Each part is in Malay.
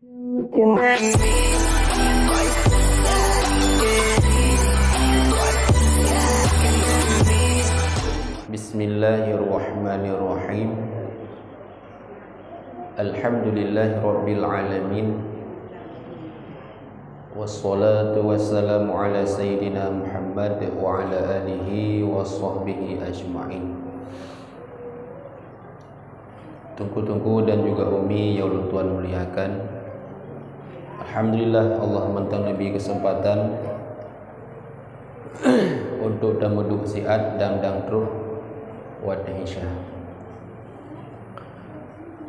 Bismillahirrahmanirrahim. Alhamdulillahirabbil alamin. Wassalatu wassalamu ala sayyidina Muhammad wa ala alihi wa sahbihi ajma'in. Tunggu-tunggu dan juga umi yang Tuhan muliakan, alhamdulillah Allah mentang Nabi kesempatan untuk damuduk siat dan truh wadah isya.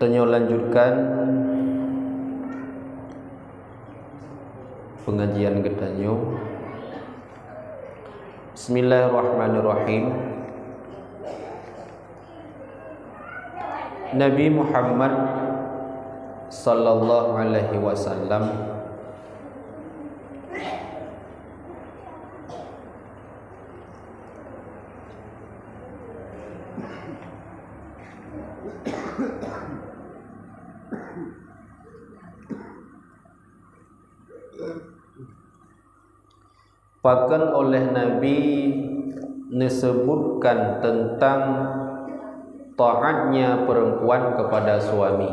Tanya lanjutkan pengajian ketanyo. Bismillahirrahmanirrahim. Nabi Muhammad sallallahu alaihi wasallam bahkan oleh Nabi disebutkan tentang taatnya perempuan kepada suami.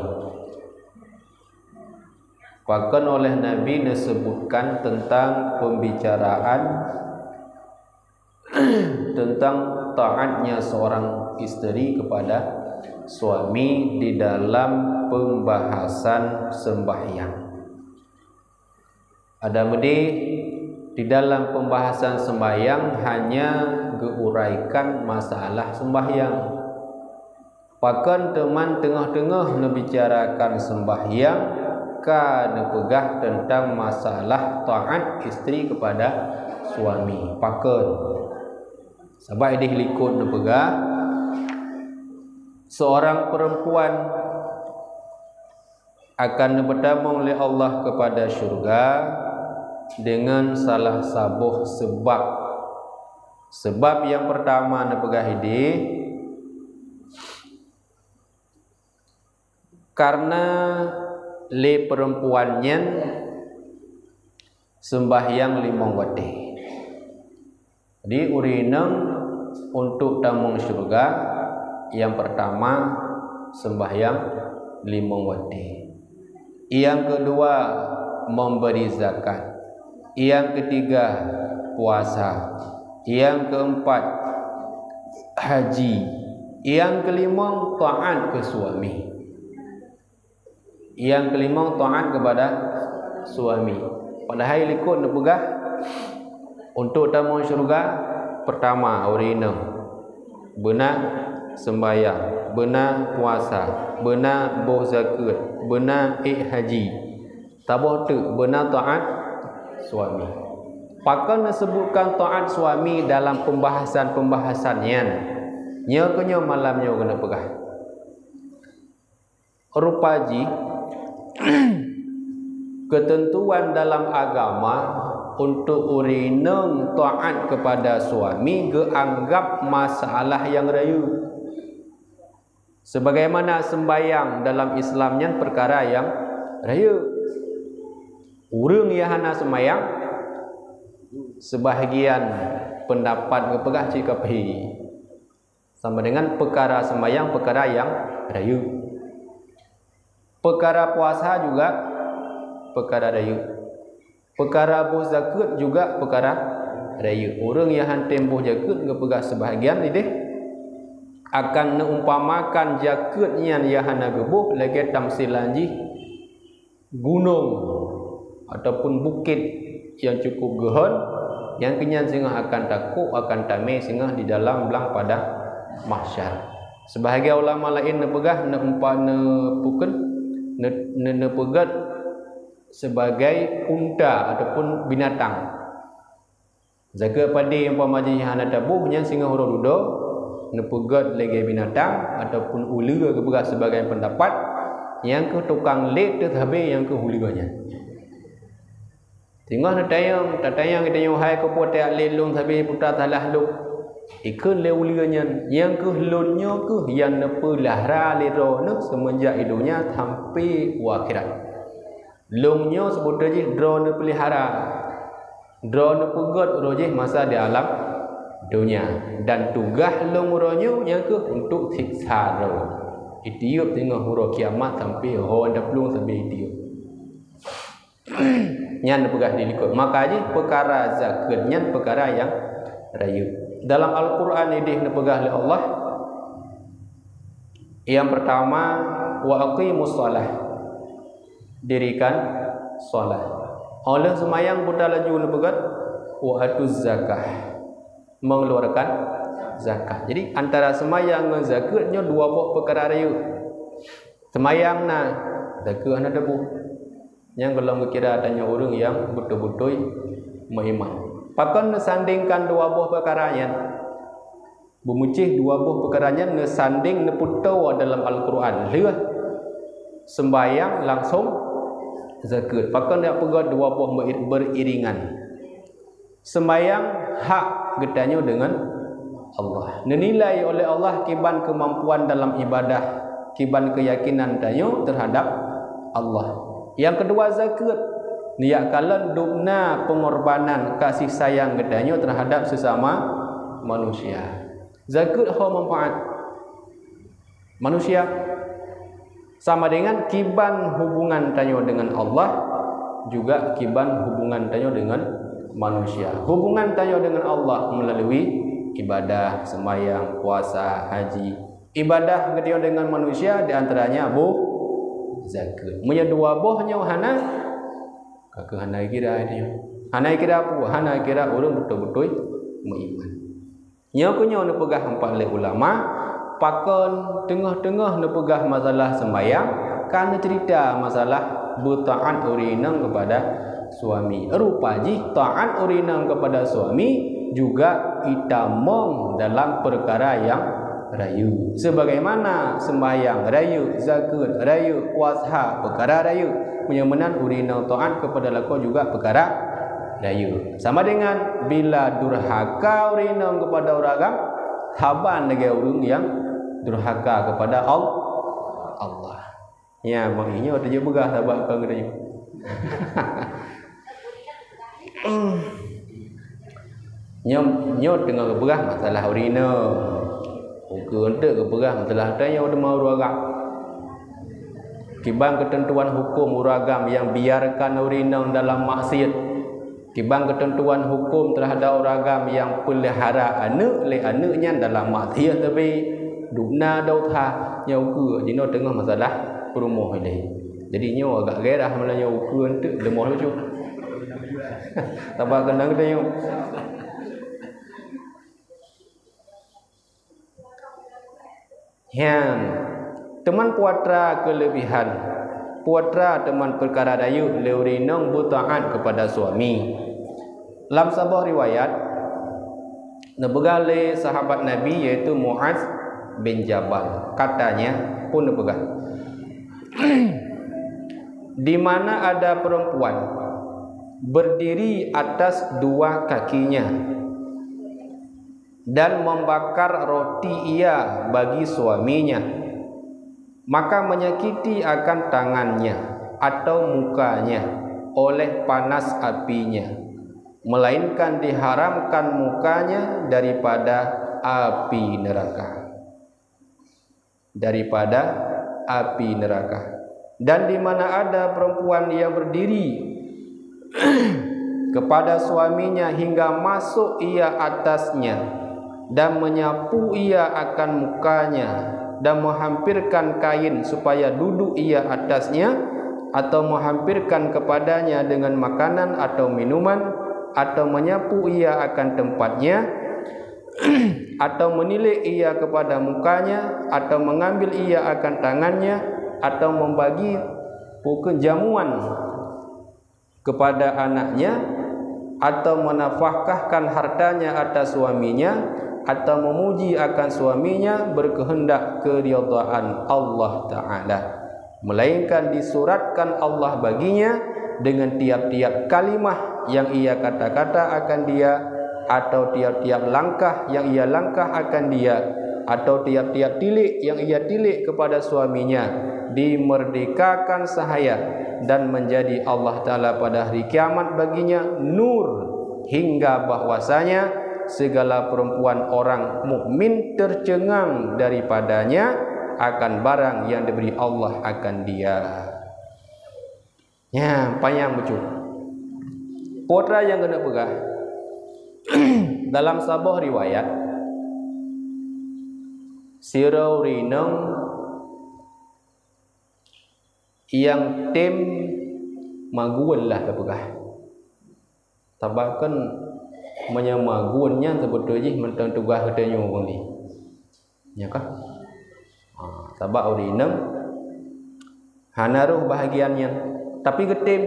Bahkan oleh Nabi disebutkan tentang pembicaraan tentang taatnya seorang istri kepada suami di dalam pembahasan sembahyang. Ada di dalam pembahasan sembahyang hanya geuraikan masalah sembahyang. Bahkan teman tengah-tengah membicarakan sembahyang kan pegah tentang masalah taat istri kepada suami. Bahkan sebab ini likut pegah seorang perempuan akan dipertamang oleh Allah kepada syurga dengan salah sabuh sebab. Sebab yang pertama pegah ini karena le perempuannya sembahyang 5 waktu. Jadi urinang untuk tamung syurga yang pertama sembahyang 5 waktu. Yang kedua memberi zakat. Yang ketiga puasa. Yang keempat haji. Yang kelima taat ke suami. Yang kelima taat kepada suami. Padahal ikut nepegah untuk tamu syurga pertama urina, benar sembahyang, benar puasa, benar bau zakat, benar haji. Tabah tu benar taat suami. Pakan disebutkan taat suami dalam pembahasan-pembahasannya. Nya malamnya kena pegah. Rupaji ketentuan dalam agama untuk urinang taat kepada suami dianggap masalah yang rayu. Sebagaimana sembahyang dalam Islamnya perkara yang rayu. Urang yang hana sembahyang sebahagian pendapat kepegah cikapi sama dengan perkara sembahyang perkara yang rayu. Perkara puasa juga perkara rayu. Perkara buh zakat juga perkara rayu. Orang yang hantembuh zakat ngepegah sebahagian ini akan neumpamakan zakatnya yang hana gebuh lagi tamsil lanji gunung ataupun bukit yang cukup gehon yang kenyan singah akan takut akan tamai singah di dalam belang pada mahsyar. Sebahagian ulama lain nepegah neumpamakan nepegat sebagai unta ataupun binatang. Zakat padi yang pamaji hana tabuh nya singa huruf dudo nepegat lagi binatang ataupun ula keberat sebagai pendapat yang ke tukang lek tu habis yang ke huliganya. Tengah tatayang kita nyuhai ke pote lelung habis putar talah lu. Ikut leulianya yang ke lunnya ke yang nepelah ra lero nak semenjak idunya sampai akhirat. Lungnya sebut je drone pelihara. Drone pegot urojih masa di alam dunia. Dan tugas lung uronyo yang ke untuk siksa ro. Itiup tengah huruf kiamat sampai ho anda pelung sampai itiup. Nyan pegah dilikut. Makanya perkara zakat nyan perkara yang rayu. Dalam Al-Quran ini dipegah oleh Allah. Yang pertama, wa aqimus shalah. Dirikan solat. Oleh semayang buta laju nepegat wa atuz zakah. Mengeluarkan zakat. Jadi antara semayang dengan zakatnya dua buah perkara raya. Semayang na zakat na debu. Yang kalau kira tanya orang yang betul-betul beriman. Pakan nesandingkan dua buah perkaranya. Bemucih dua buah perkaranya nesanding neputau dalam Al-Quran. Lihat sembayang langsung zakat. Pakan dia pegat dua buah beriringan. Sembayang hak gedanya dengan Allah. Dinilai oleh Allah kiban kemampuan dalam ibadah, kiban keyakinan danyo terhadap Allah. Yang kedua zakat. Niat kala dukna pengorbanan kasih sayang gedanya terhadap sesama manusia. Zakat ho manfaat manusia sama dengan kiban hubungan tanyo dengan Allah, juga kiban hubungan tanyo dengan manusia. Hubungan tanyo dengan Allah melalui ibadah, sembahyang, puasa, haji. Ibadah tanyo dengan manusia diantaranya zakat. Punya dua bohnya hana kakek hana kira dia. Hana kira apa? Hana kira orang betul-betul beriman. Nya kunyo ne pegah empat oleh ulama. Pakon tengah-tengah ne pegah masalah sembahyang karena cerita masalah bertaat urinang kepada suami. Rupaji taat urinang kepada suami juga itamong dalam perkara yang rayu. Sebagaimana sembahyang rayu, zakat rayu, puasa perkara rayu, menyamanan urinang taat kepada lako juga perkara rayu. Sama dengan bila durhaka urinang kepada orang haban lagi orang yang durhaka kepada Allah. Ya, maknanya ada je begah sabak kang dia. Nyot dengan keberah masalah urina. Muka untuk keberah masalah tanya udah mau uragam. Kibang ketentuan hukum uragam yang biarkan urina dalam maksiat. Kibang ketentuan hukum terhadap uragam yang pelihara anak le anaknya dalam maksiat tapi dukna dautha nyau ke jino tengah masalah perumuh ini. Jadi nyau agak gerah melanya ukur untuk lemah lucu. Tambah kena kita nyau. Yang teman puatra kelebihan, puatra teman perkara dayu leurinong butaat kepada suami. Dalam sebuah riwayat nebegale sahabat Nabi yaitu Muaz bin Jabal, katanya pun nebegah di mana ada perempuan berdiri atas dua kakinya dan membakar roti ia bagi suaminya, maka menyakiti akan tangannya atau mukanya oleh panas apinya, melainkan diharamkan mukanya daripada api neraka. Daripada api neraka. Dan di mana ada perempuan yang berdiri kepada suaminya hingga masuk ia atasnya dan menyapu ia akan mukanya dan menghampirkan kain supaya duduk ia atasnya atau menghampirkan kepadanya dengan makanan atau minuman atau menyapu ia akan tempatnya atau menilik ia kepada mukanya atau mengambil ia akan tangannya atau membagi pokok jamuan kepada anaknya atau menafkahkan hartanya atas suaminya atau memuji akan suaminya berkehendak keridhaan Allah Ta'ala, melainkan disuratkan Allah baginya dengan tiap-tiap kalimah yang ia kata-kata akan dia, atau tiap-tiap langkah yang ia langkah akan dia, atau tiap-tiap tilik yang ia tilik kepada suaminya, dimerdekakan sahaya dan menjadi Allah Ta'ala pada hari kiamat baginya nur, hingga bahwasanya segala perempuan orang mukmin tercengang daripadanya akan barang yang diberi Allah akan dia. Ya, panjang betul. Potra yang kena pegah dalam sebuah riwayat, sirau rinang yang tem maguan lah pegah. Tabakan menyamaguannya sebetulnya mentang tugas katanya orang ni. Ya kah? Tabak rinang hanaruh bahagiannya, tapi getim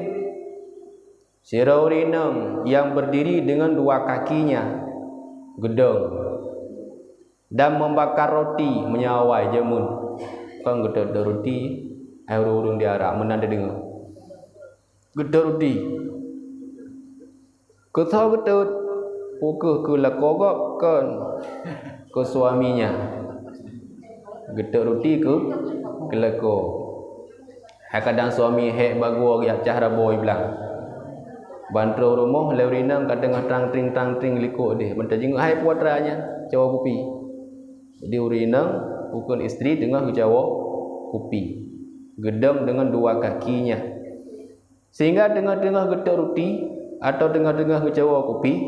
sirau rinang yang berdiri dengan dua kakinya gedeng dan membakar roti menyawai jamun. Kan gedeng roti urung diarak menanda dengar gedeng roti ketau gedeng pukul ke lakogok kan ke suaminya gedeng roti ke lako. Kadang suami hek bagu ya cahra boy bilang bantro rumah leurinang kadang tang tring likuk dia bentar jenguk hai puatranya cawa kopi. Jadi urinang pukul isteri tengah cawa kopi gedang dengan dua kakinya, sehingga tengah-tengah gedang roti atau tengah-tengah cawa kopi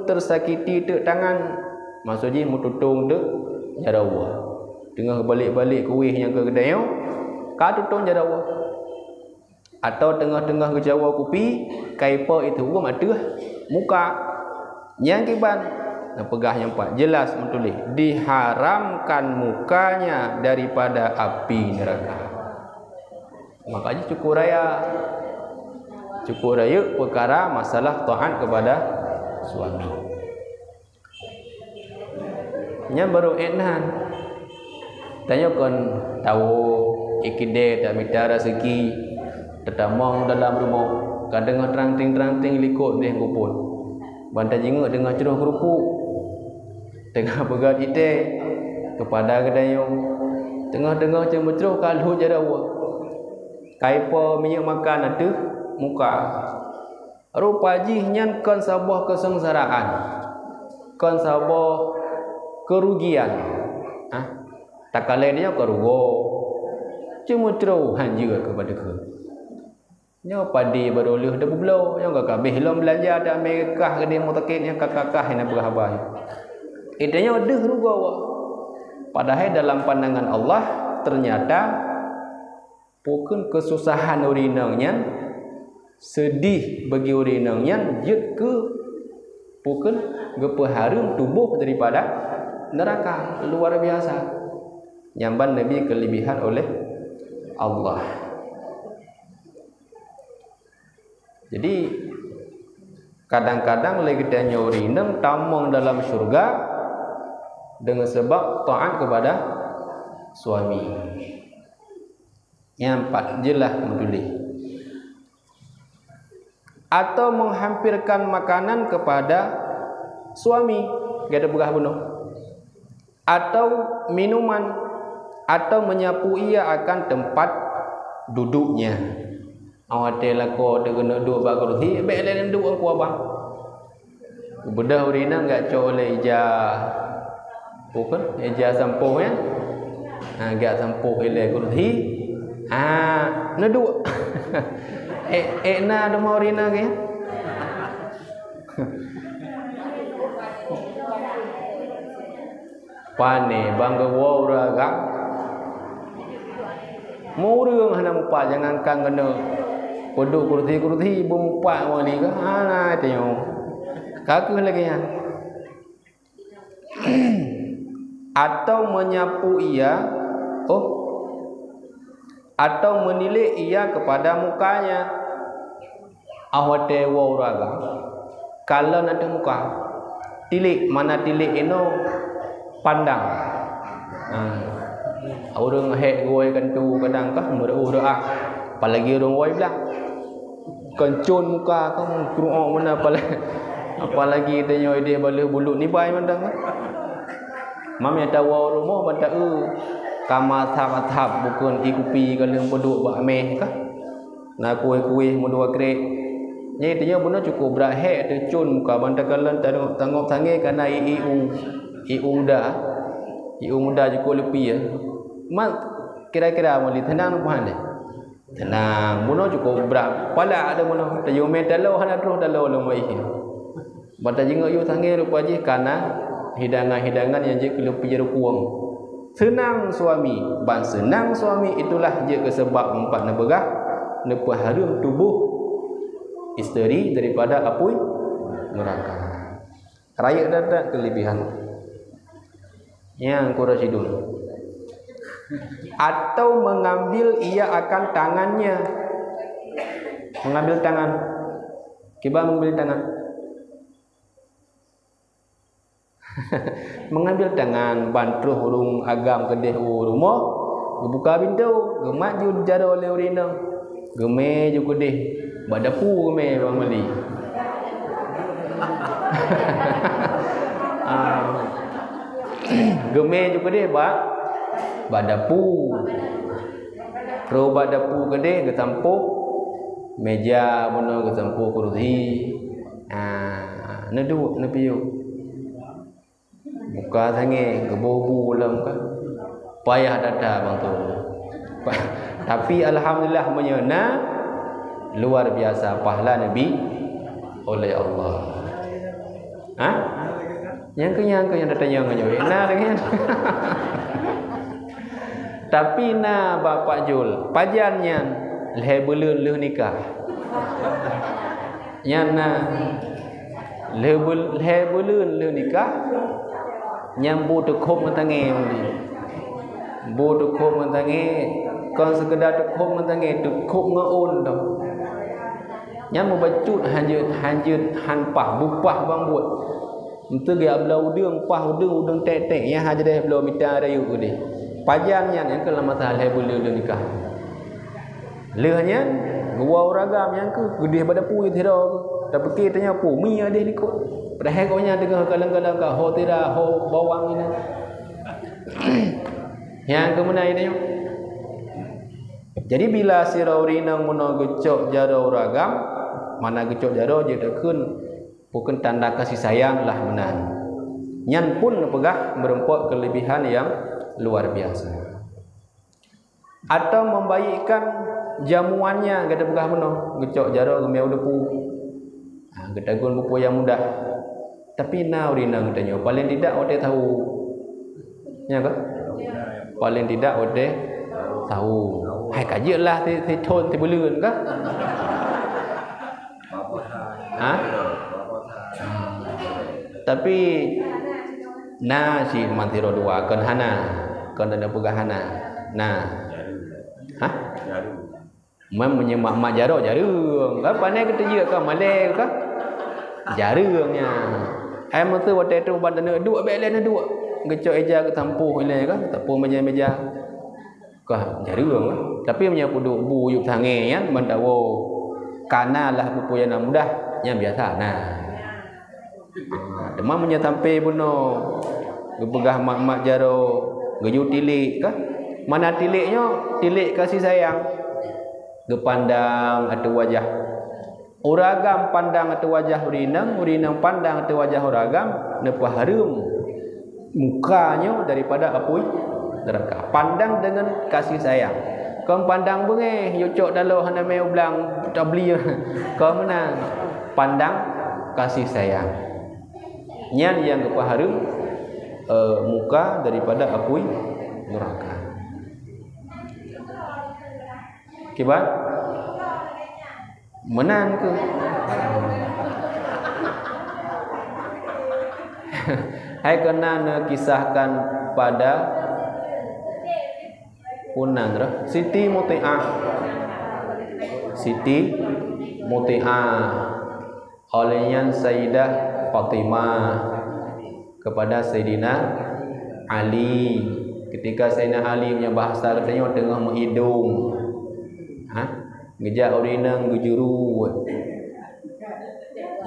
tersakiti dek tangan, maksudnya mututung dek jarawa tengah balik-balik kuih yang ke kedai ka tutung jarawa, atau tengah-tengah kejawa kopi kaipa itu uang ada muka yang kiban. Nah, pegah yang empat jelas menulis diharamkan mukanya daripada api neraka. Makanya cukup raya perkara masalah taat kepada suami. Nya baru enan tanya kon tahu ikide tak minta rezeki tetamong dalam rumah kadang terang-ting likut dia kupun bantai jenguk dengan ceruh kerupuk tengah pegat ite kepada kedayung tengah-tengah cemucruh kalau jarawa kaipa minyak makan ada muka rupa jihnya kan sebuah kesengsaraan, kan sebuah kerugian. Tak kala dia kerugo cemucruh juga kepada ke nya padi beruluh dah bublo yang gak kabeh lom belanja ada Amerika ke dia mutakit yang kakak yang berhabai idenya deh rugawa. Padahal dalam pandangan Allah ternyata bukan kesusahan urinangnya sedih bagi urinangnya jet ke bukan gepeharum tubuh daripada neraka luar biasa. Nyamban Nabi kelebihan oleh Allah. Jadi kadang-kadang lagi tanya urinang tamong dalam syurga dengan sebab taat kepada suami. Yang empat jelas menulis atau menghampirkan makanan kepada suami gada berah bunuh atau minuman atau menyapu ia akan tempat duduknya. Awak telako dengan duduk bagus hi belen duduk aku abang. Bedah urina enggak coleh ija bukan ija sampuh ya. Enggak sampuh ile kurhi. Neduk. Na ada mau urina ke? Pane bangga wora gak. Mau reung hana mupa jangan kang kena peduk kurti bumpa wali ke. Nah tengok. Kaku lagi ya. Atau menyapu ia atau menilik ia kepada mukanya. Awate wauraga kalau ada muka tilik mana tilik ino pandang. Orang hek goi kan tu kadang kah murah apalagi orang goi bilang kencun muka kamu keruak mana apalagi tanya dia boleh bulu ni bai mandang. Mam yang tahu rumah benda kama thap bukan ikupi kalau penduk bak ameh kah na kuih-kuih mudua krek nya tanya benar cukup berahek tercun muka bandakalan tangop tangi kana iu muda cukup lebih ya mak kira-kira mali tenang puan deh tenang benar cukup berat pala ada benar tayo medalo hana terus dalau lemai bata jingok yu tangi rupa je kana hidangan-hidangan yang je lebih kuang senang suami ban senang suami itulah je kesebab empat nebegah nepa harum tubuh isteri daripada apui neraka. Raya dadak kelebihan. Yang Qurasyidun. Atau mengambil ia akan tangannya. Mengambil tangan. Kiba mengambil tangan. Mengambil tangan bantruh urung agam kedeh rumah, buka pintu, gemaju jara oleh urina. Geme je kedeh. Badapu geme bang beli. Geme je kedeh badapu. Pro badapu kedeh getampuk meja bono getampuk kursi. Nedu nepiu. Buka sange gebobu dalam kan. Payah dada bang tu. Tapi alhamdulillah menyena luar biasa pahala Nabi oleh Allah. Yang datanya ngajoi. Dengan. Tapi Bapak Jul, pajannya leh belun leh nikah. Yang leh belun leh nikah. Yang bodoh kop mentangi muli. Bodoh kop mentangi. Kon sekedar dekop mentangi dekop ngaun dah. Yang membacut hanjut hanpah bupah bang buat. Untuk dia belau udang pah udang tek-tek yang haja dah belau mita rayu dia. Pajan yang kalau masalah boleh nikah. Lehnya gua ragam yang ke gede pada pu tira. Tapi kita tanya pu mi ada ikut. Padahal kau nya dengan kalang-kalang ka ho tira ho bawang ini. Yang kemudian ini. Jadi bila siraurina muna gecok jaro ragam, mana gecok jaro je dekun bukan tanda kasih sayang lah menan. Nyan pun pegah merempok kelebihan yang luar biasa. Atau membaikkan jamuannya gada pegah mena gecok jaro gemeu depu. Gedagun bupu yang mudah. Tapi urina katanya paling tidak ode tahu. Ya kan? Paling tidak ode tahu. Hai kajelah ti thon ti belun kah? Tapi si mantiro dua kan hana kan ada pegahana. Mem menyemak mak jaro jarung. Apa ni kita je ka malai ka? Jarungnya. Ai mesti wate tu bandana dua belen dua. Gecok eja ke tampuh ile ka? Tampuh meja-meja. Kah jarung. Tapi punya puduk bu yuk sange kan bandawo. Kanalah pupuyan mudah yang biasa. Demam punya tampe buno. Gepegah mak-mak jaro, geju tilik kah? Mana tiliknya? Tilik kasih sayang. Gepandang atau wajah. Uragam pandang atau wajah urinang pandang atau wajah uragam nepa harum mukanya daripada apui neraka. Pandang dengan kasih sayang. Kau pandang bengeh, yocok dalau hana meu blang tak beli. Kau menang pandang kasih sayang. Nyan yang kepa harum muka daripada apui neraka. Kibat menang ke? Hai kena kisahkan pada Punan Siti Muti'ah. Siti Muti'ah olehnya Sayyidah Fatimah kepada Sayyidina Ali. Ketika Sayyidina Ali punya bahasa katanya tengah menghidung. Ngejak urina ngejuru.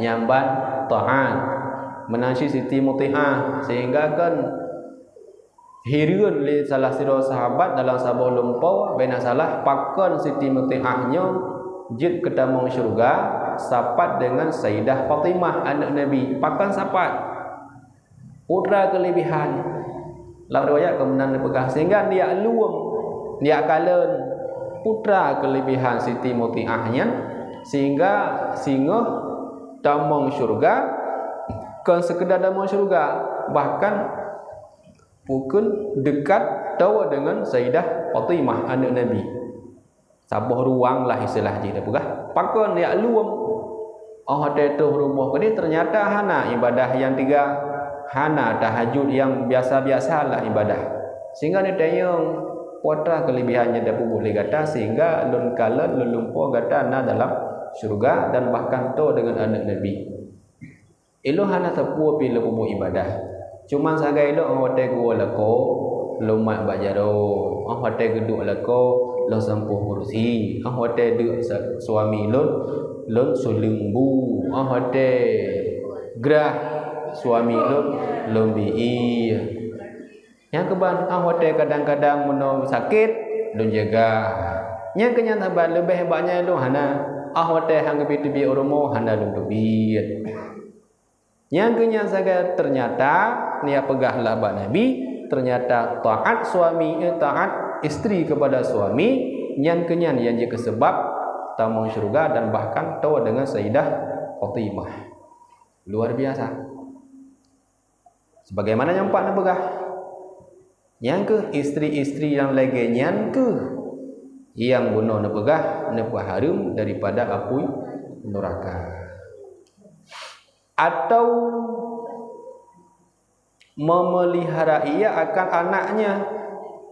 Nyamban ta'an menasi Siti Muti'ah sehingga kan Hiriun li salah sira sahabat dalam sabah lumpau bena salah pakon Siti Mutiahnya jid ketamong syurga sapat dengan Sayyidah Fatimah anak Nabi. Pakon sapat putra kelebihan. Lalu riwayat kemudian dipegang sehingga dia luang dia kalen putra kelebihan Siti Mutiahnya sehingga singa tamong syurga kan sekedar damang syurga bahkan pukul dekat tahu dengan Sayyidah Fatimah anak Nabi. Sabah ruang lah istilah dia pegah. Pakon dia luang. Oh tu rumah ni ternyata hana ibadah yang tiga, hana tahajud yang biasa-biasa lah ibadah. Sehingga dia tanya putra kelebihannya dia boleh kata sehingga lun kala lun lumpur kata na dalam syurga dan bahkan tahu dengan anak Nabi. Elo hana tepu bila bubuh ibadah. Cuma sagai lo hotel gua leko lumat bajaro hotel geduk leko lo sempuh kursi hotel duk suami lo sulungbu hotel gerah suami lo bi yang keban hotel kadang-kadang menom sakit lo jaga yang kenyataan lebih hebatnya lo hana hotel hang bi oromo hana lo bi yang kenyataan ternyata nia pegahlah bak Nabi ternyata taat suami taat isteri kepada suami yang kenyan yang jika sebab tamang syurga dan bahkan tahu dengan Sayyidah Fatimah luar biasa sebagaimana yang pak pegah yang ke isteri-isteri yang lagi nyan ke yang bunuh pegah nepah harum daripada api neraka atau memelihara ia akan anaknya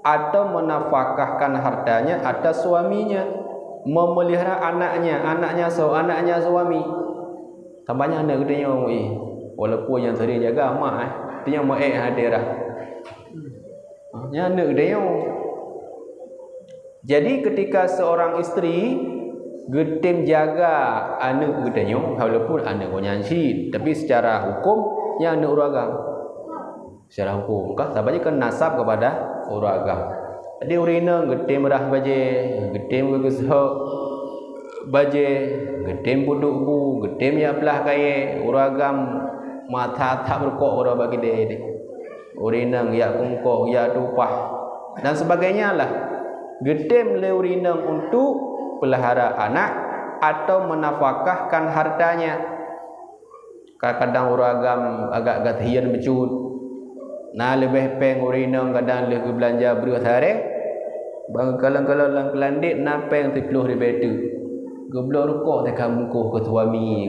atau menafkahkan hartanya atas suaminya memelihara anaknya suami tambahnya anak gedenya walaupun yang tadi jaga mak dia mau hadirah yang anak gedenya jadi ketika seorang isteri getem jaga anak gedenya walaupun anak nyanyi tapi secara hukum yang anak uragam secara hukum kah sahaja kan nasab kepada uragam jadi urina getem dah baje getem gegesho baje getem buduk bu getem ya belah kaya uragam mata tak berkok ora bagi dia urina ya kungkoh ya tupah dan sebagainya lah getem le urina untuk pelihara anak atau menafkahkan hartanya kadang-kadang uragam agak gatian becut nah lebih peng urina kadang lebih belanja beruat hari bang kalau lang kelandik na peng 30 ribu goblok rukuk tekan muka ke suami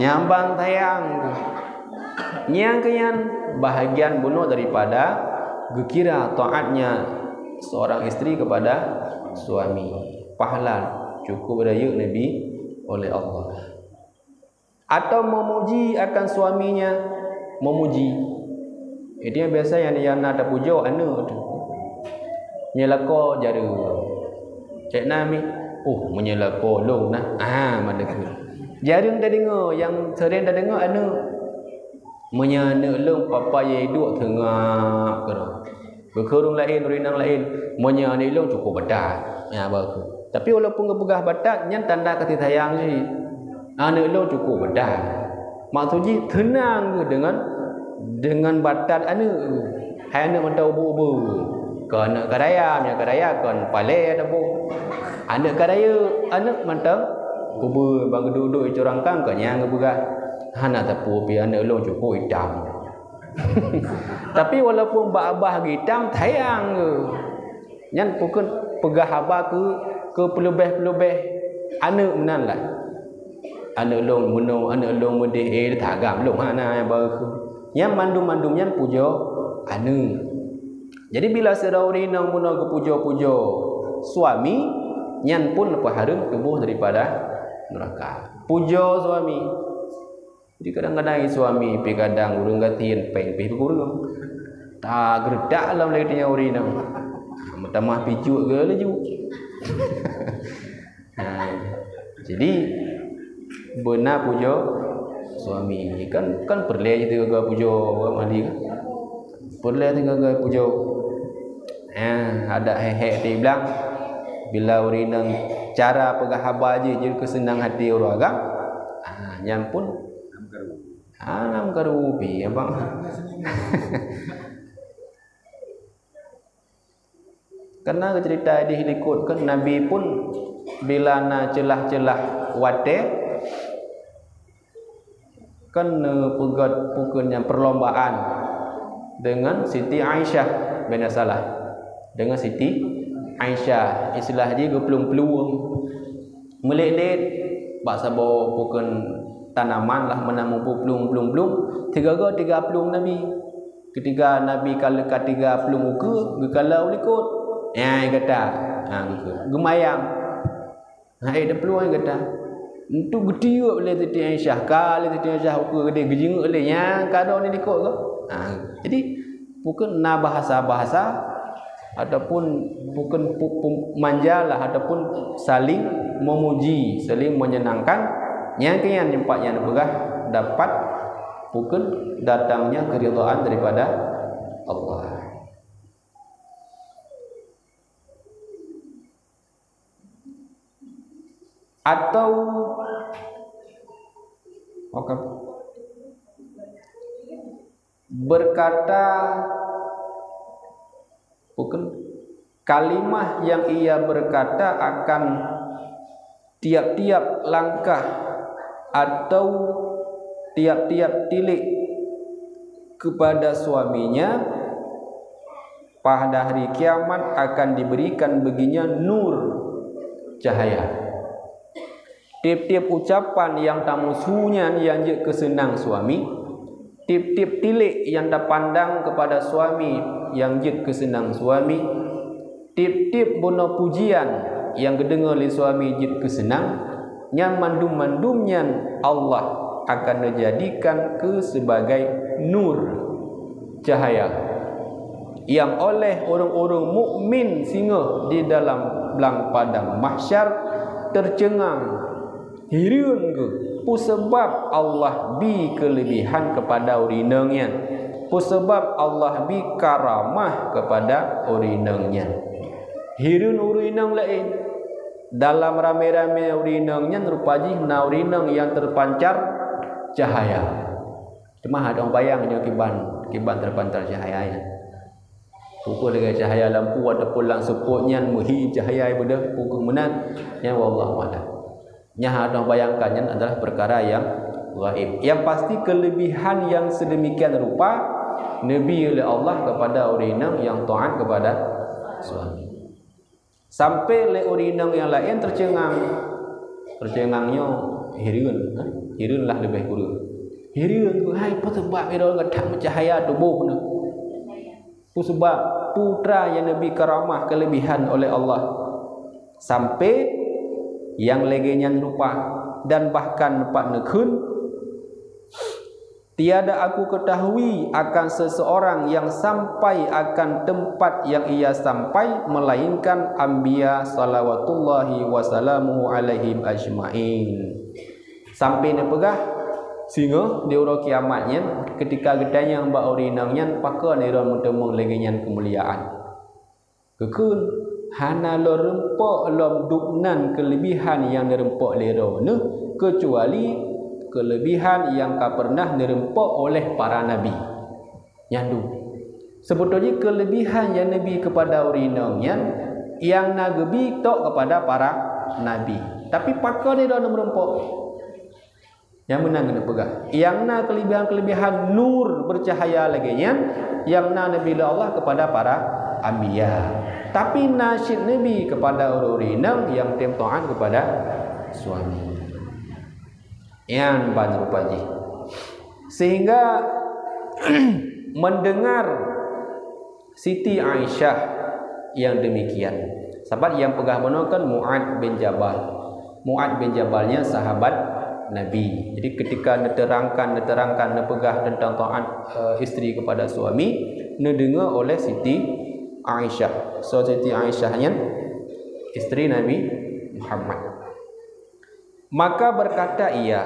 nyambang tayang nyang kenyan bahagian bunuh daripada gekira taatnya seorang isteri kepada suami pahala cukup raya Nabi oleh Allah atau memuji akan suaminya memuji itu yang biasa yang ada puja anu tu nyelako jara cek nami menyelako long nah mana tu jarang dah dengar yang sering dah dengar anu menyana long papa ye duk tengah berkerung lain rinang lain menyana long cukup badat ya bagus tapi walaupun kepegah badat yang tanda kasih sayang ni anak long cukup badat maksudnya tenang dengan batat anak anak mentau bu ke anak kadaya punya kadaya kan pale ada bu anak kadaya anak mentau kubu bang duduk curang kang ke nyang kebegah anak tapu pi anak long cukup hitam tapi walaupun bah hitam tayang nyan pukul pegah abah ke pelebeh anak menanlah anak long bunuh anak long mendeh tagam long hana yang yang mandum-mandumnya puja anu jadi bila sedauri nang bunuh ke puja-puja suami nyan pun lepas harum tubuh daripada neraka puja suami jadi kadang-kadang suami pi kadang urang gatin peng pi kurang tak gerdak dalam lagi tanya uri nang tamah pijuk ke laju jadi benar puja suami. Kan perlu je tengah pujo mandi kan. Perlu tengah pujo. Ada hek dia bilang bila urinang cara pegah haba je kesenang hati orang agam. Yang pun nam karupi abang. Karena cerita ini ikutkan Nabi pun bila na celah-celah wate kan pukulnya perlombaan dengan Siti Aisyah bin Salah, dengan Siti Aisyah istilah dia gepelung-pelung melek-lek bahasa bawa pukul tanaman lah menamu pelung-pelung 3 pelung Nabi ketika Nabi kalau ketiga pelung muka kalau likut kata gemayang ada peluang kata untuk gede oleh Siti Aisyah kali Siti Aisyah ukur gede gejeng oleh yang kada ni likut ke jadi bukan na bahasa-bahasa ataupun bukan manjalah ataupun saling memuji saling menyenangkan yang kian nyempat yang berah dapat bukan datangnya keridhaan daripada Allah. Atau berkata bukan kalimah yang ia berkata akan tiap-tiap langkah atau tiap-tiap tilik kepada suaminya pada hari kiamat akan diberikan baginya nur cahaya. Tiap-tiap ucapan yang tak musuhnya yang je kesenang suami, tiap-tiap tilik yang tak pandang kepada suami yang je kesenang suami, tiap-tiap bono pujian yang kedengar oleh suami je kesenang, yang mandum-mandumnya Allah akan dijadikan ke sebagai nur cahaya yang oleh orang-orang mukmin singa di dalam belang padang mahsyar tercengang hirun ke sebab Allah bi kelebihan kepada urinangnya sebab Allah bi karamah kepada urinangnya hirun urinang lain dalam rame-rame urinangnya rupaji na urinang yang terpancar cahaya cuma ada orang bayangnya kiban terpancar cahaya pukul dengan cahaya lampu ataupun lang seputnya muhi cahaya bedah pukul menat yang wallahu a'lam. Yang ada bayangkannya adalah perkara yang gaib. Yang pasti kelebihan yang sedemikian rupa Nabi oleh Allah kepada urinang yang taat kepada suami. Sampai le urinang yang lain tercengangnya hirun lah lebih kurang. Hirun hai sebab dia ngedak cahaya tubuh ni. Sebab putra yang Nabi karamah kelebihan oleh Allah sampai yang legenya rupa dan bahkan pak nekun tiada aku ketahui akan seseorang yang sampai akan tempat yang ia sampai melainkan anbiya salawatullahi wassalamuhu alaihim ajma'in sampai ne pegah sehingga di ura kiamatnya ketika gedanya mbak urinangnya pakai ni ron mentemung legenya kemuliaan kekun hana lo rempok lo duknan kelebihan yang dirempok lero ne kecuali kelebihan yang tak pernah dirempok oleh para nabi nyandu sebetulnya kelebihan yang nabi kepada urinangnya yang nagebi tok kepada para nabi tapi pakar dia dah merempok yang menang kena pegang yang na kelebihan nur bercahaya lagi yang na nabi Allah kepada para anbiya tapi nasyid Nabi kepada urinang yang taat kepada suami. Yang banyak rupaji. Sehingga mendengar Siti Aisyah yang demikian. Sahabat yang pegah menonton Mu'ad bin Jabal. Mu'ad bin Jabalnya sahabat Nabi. Jadi ketika diterangkan pegah tentang taat isteri kepada suami, didengar oleh Siti Aisyah. So Siti Aisyahnya isteri Nabi Muhammad. Maka berkata ia,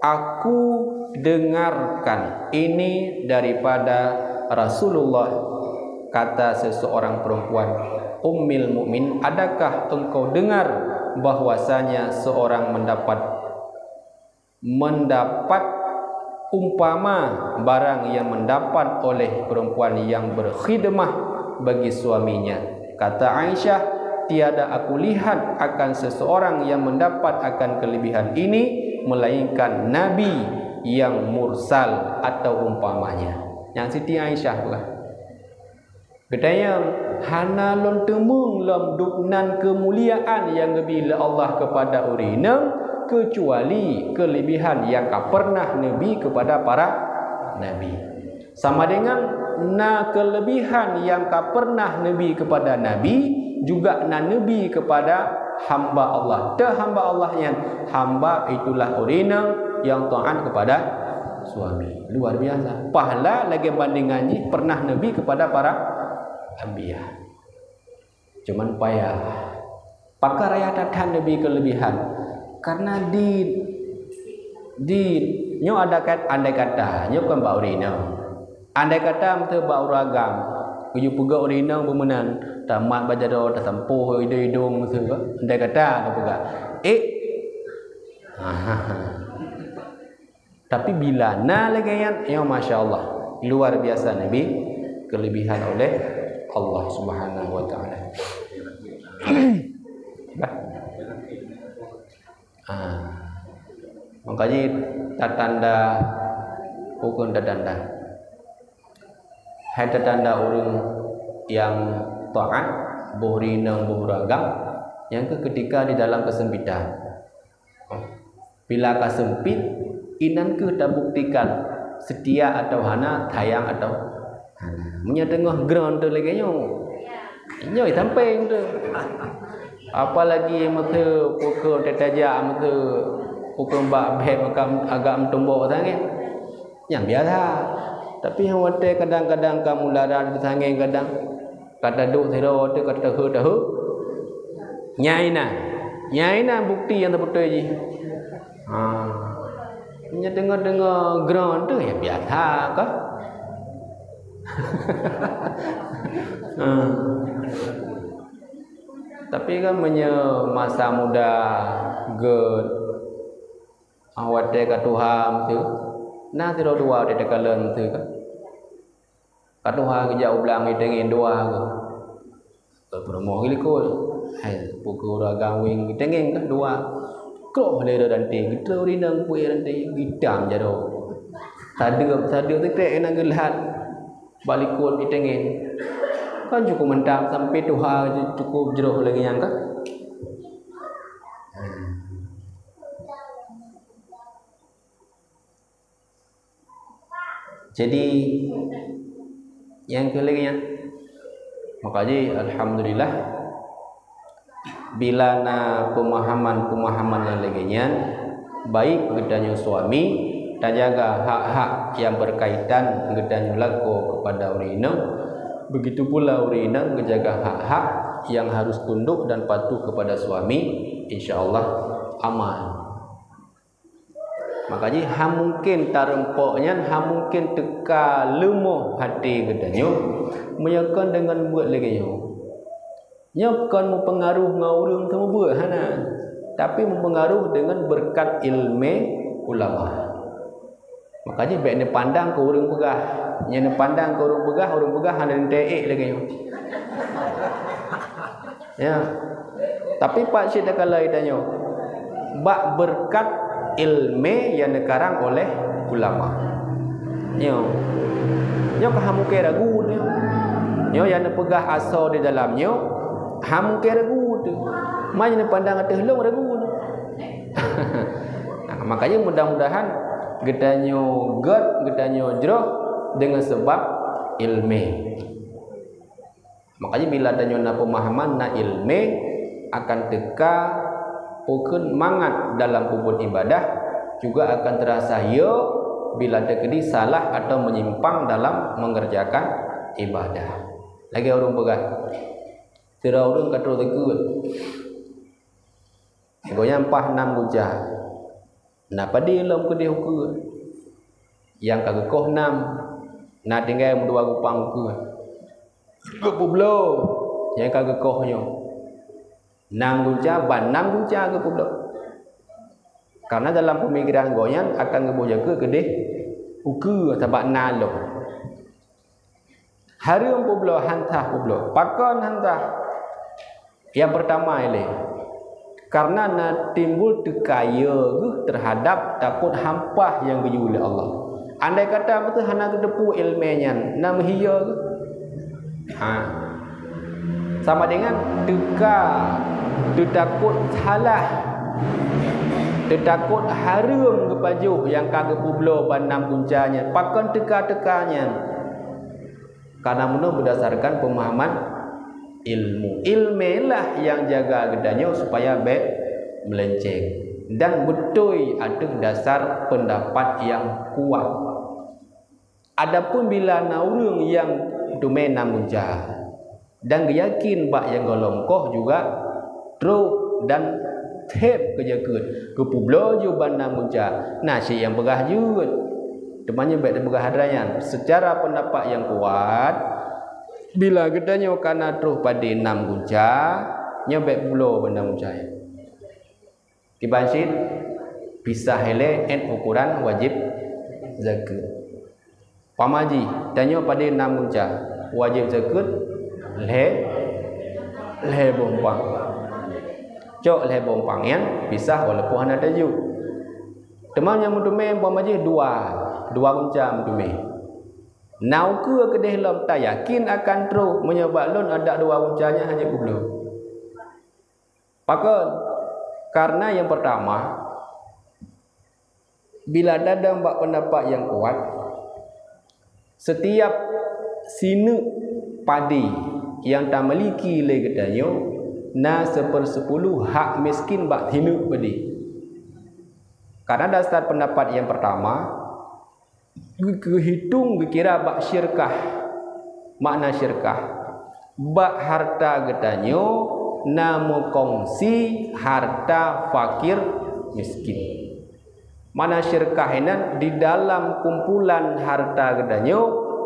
aku dengarkan ini daripada Rasulullah, kata seseorang perempuan, Ummul Mukmin, adakah engkau dengar bahwasanya seorang mendapat umpama barang yang mendapat oleh perempuan yang berkhidmah bagi suaminya? Kata Aisyah, tiada aku lihat akan seseorang yang mendapat akan kelebihan ini melainkan Nabi yang mursal atau umpamanya. Yang Siti Aisyah lah. Katanya hana lon temung lam duknan kemuliaan yang bila Allah kepada urina kecuali kelebihan yang pernah Nabi kepada para Nabi. Sama dengan kelebihan yang pernah Nabi kepada Nabi, juga Nabi kepada hamba Allah. Hamba Allah yang hamba itulah urina yang taat kepada suami. Luar biasa. Pahala lagi bandingannya pernah Nabi kepada para Anbiya. Cuman payah pakar ayat datang Nabi kelebihan karena di nyo ada kat andai kata nyo kan ba urina, andai kata mte ba uragam kuyu puga urina bemenan tamat baca doa tak sampuh hidung mte andai kata tak puga tapi bila na lagi yang masya-Allah luar biasa Nabi kelebihan oleh Allah Subhanahu wa taala. Makanya tatanda hukum tatanda. Hai tatanda orang yang taat berina beragam yang ketika di dalam kesempitan. Bila kesempit inan ke tak buktikan setia atau hana, tayang atau punya tengah ground tu lagi nyo samping tu apalagi mata pukul tetaja mata pukul bak beh makam agak mentumbuk sangat yang biasa. Tapi hawate kadang-kadang kamu lara di sangat kadang kata duk zero tu kata tahu nyaina bukti yang terbetul je punya tengah-tengah ground tu ya biasa kah. Tapi kan masa muda good awat dekat Tuhan tu nah tidak dua dekat kalian tu kan Tuhan kerja ulang itu dengan dua ke promo gilikul hai pukul ragang wing kita dengan dua kok boleh dan ting kita urinang puai dan ting gitam jado tadi tu tek nak gelat balikun itengin kan cukup mentang sampai Tuhan cukup jeruk lagi yang kan. Jadi yang kelingnya makanya alhamdulillah bila na pemahaman yang lainnya baik gedanya suami dan jaga hak-hak yang berkaitan gedanya laku kepada urina, begitu pula urina menjaga hak-hak yang harus tunduk dan patuh kepada suami, insyaallah aman. Makanya mungkin tarempoknya mungkin teka lemah hati gedanya menyakan dengan buat lagi nya bukan mempengaruh ngurung sama buat hana, tapi mempengaruh dengan berkat ilmu ulama. Makanya baik ni pandang ke orang pegah, yang pandang ke orang pegah hana teek lagi. Ya. Tapi pak syekh kala itanya bak berkat ilmu yang dikarang oleh ulama. Nyo kamu kira ragu ni. Nyo yang pegah asal di dalamnya, kamu kira ragu tu. Mai ni pandang atas long ragu ni. Makanya mudah-mudahan gedanyo jroh dengan sebab ilmu. Makanya bila danyo na pemahaman na ilmu akan teka pukun mangat dalam kubur ibadah juga akan terasa yo bila terjadi salah atau menyimpang dalam mengerjakan ibadah. Lagi orang pegat. Tira orang kata tegut. Goyang pah 6 gujah. Napa dia lom ke dia hukum. yang kagak koh nam na tinggal dua gupang ke publo yang kagak kohnya 6 gunca ban 6 gunca ke publo karena dalam pemikiran goyan akan ngeboja ke gede uku tabak nalo harum publo hantah publo pakon hantah yang pertama ini karena na timbul tekaya terhadap takut hampah yang diuji oleh Allah. Andai kata betul hana kedepu ilmunya na mehia sama dengan takut salah takut harum kepajuh yang kagak publo banam kuncanya pakon teka-tekanya karena menurut berdasarkan pemahaman ilmulah yang jaga gedanya supaya baik melenceng dan betul ada dasar pendapat yang kuat. Adapun bila naurung yang domain namunja dan yakin bak yang golongkoh juga truk dan tep kejagut ke publo juban namunja nasi yang begah jud temannya baik begah hadrayan secara pendapat yang kuat bila gedanya kana truk pada 6 gunca nyebek publo benda muncaya dibansit bisa hele en ukuran wajib zakat pamaji danyo pada 6 gunca wajib zakat le bompang cok le bompang yang bisa walaupun hana tajuk teman yang mudume pamaji 2 gunca mudume nau ke kedeh lam tak yakin akan terus menyebab lon ada 2 guncanya hanya publo pakon karena yang pertama bila dadang bak pendapat yang kuat setiap sinu padi yang tak memiliki legedanyo na 1/10 hak miskin bak hinu padi karena dasar pendapat yang pertama kehitung kira bak syirkah makna syirkah bak harta gedanyo namo kongsi harta fakir miskin mana syirkah ini di dalam kumpulan harta gedanyo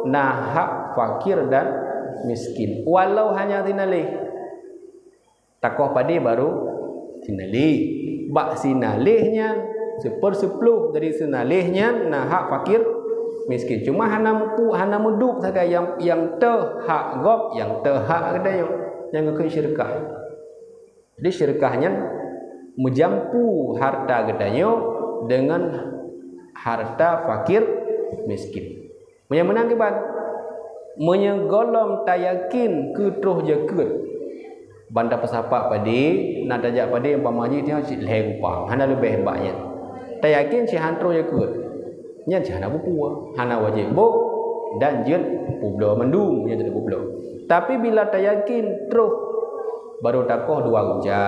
nah hak fakir dan miskin walau hanya tinalih takoh padi baru tinalih bak sinalihnya 1/10 dari sinalihnya nah hak fakir miskin cuma hana muduk saja yang hak gop yang hak gedanyo yang ke syirkah jadi syirkahnya menjampu harta gedanyo dengan harta fakir miskin menang kebat menyegolong tayakin ketruh jaket banda pesapak padi nak tajak padi yang pamaji dia leh upang hana lebih hebatnya tayakin si hantro jaket nya hana buku hana wajib bo dan jet publo mendung nya tidak publo tapi bila tayakin terus baru takoh 2 gunja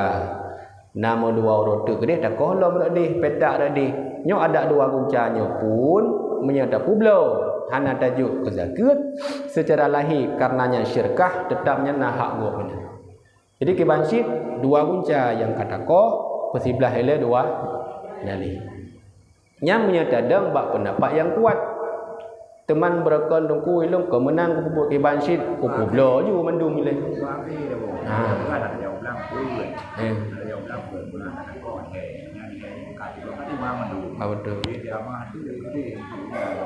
nama 2 rote gede takoh lo berade petak rade nyo ada 2 guncanya pun menyata publo hana tajuk ke zakat secara lahir karenanya syirkah tetapnya nah hak gua benar jadi kebansit 2 gunca yang katakoh pesiblah hele 2 nali yang menyata dang bak pendapat yang kuat teman berakon dongku ilung kemenang ku pupuk kebansit ku publo ju mendung ile betul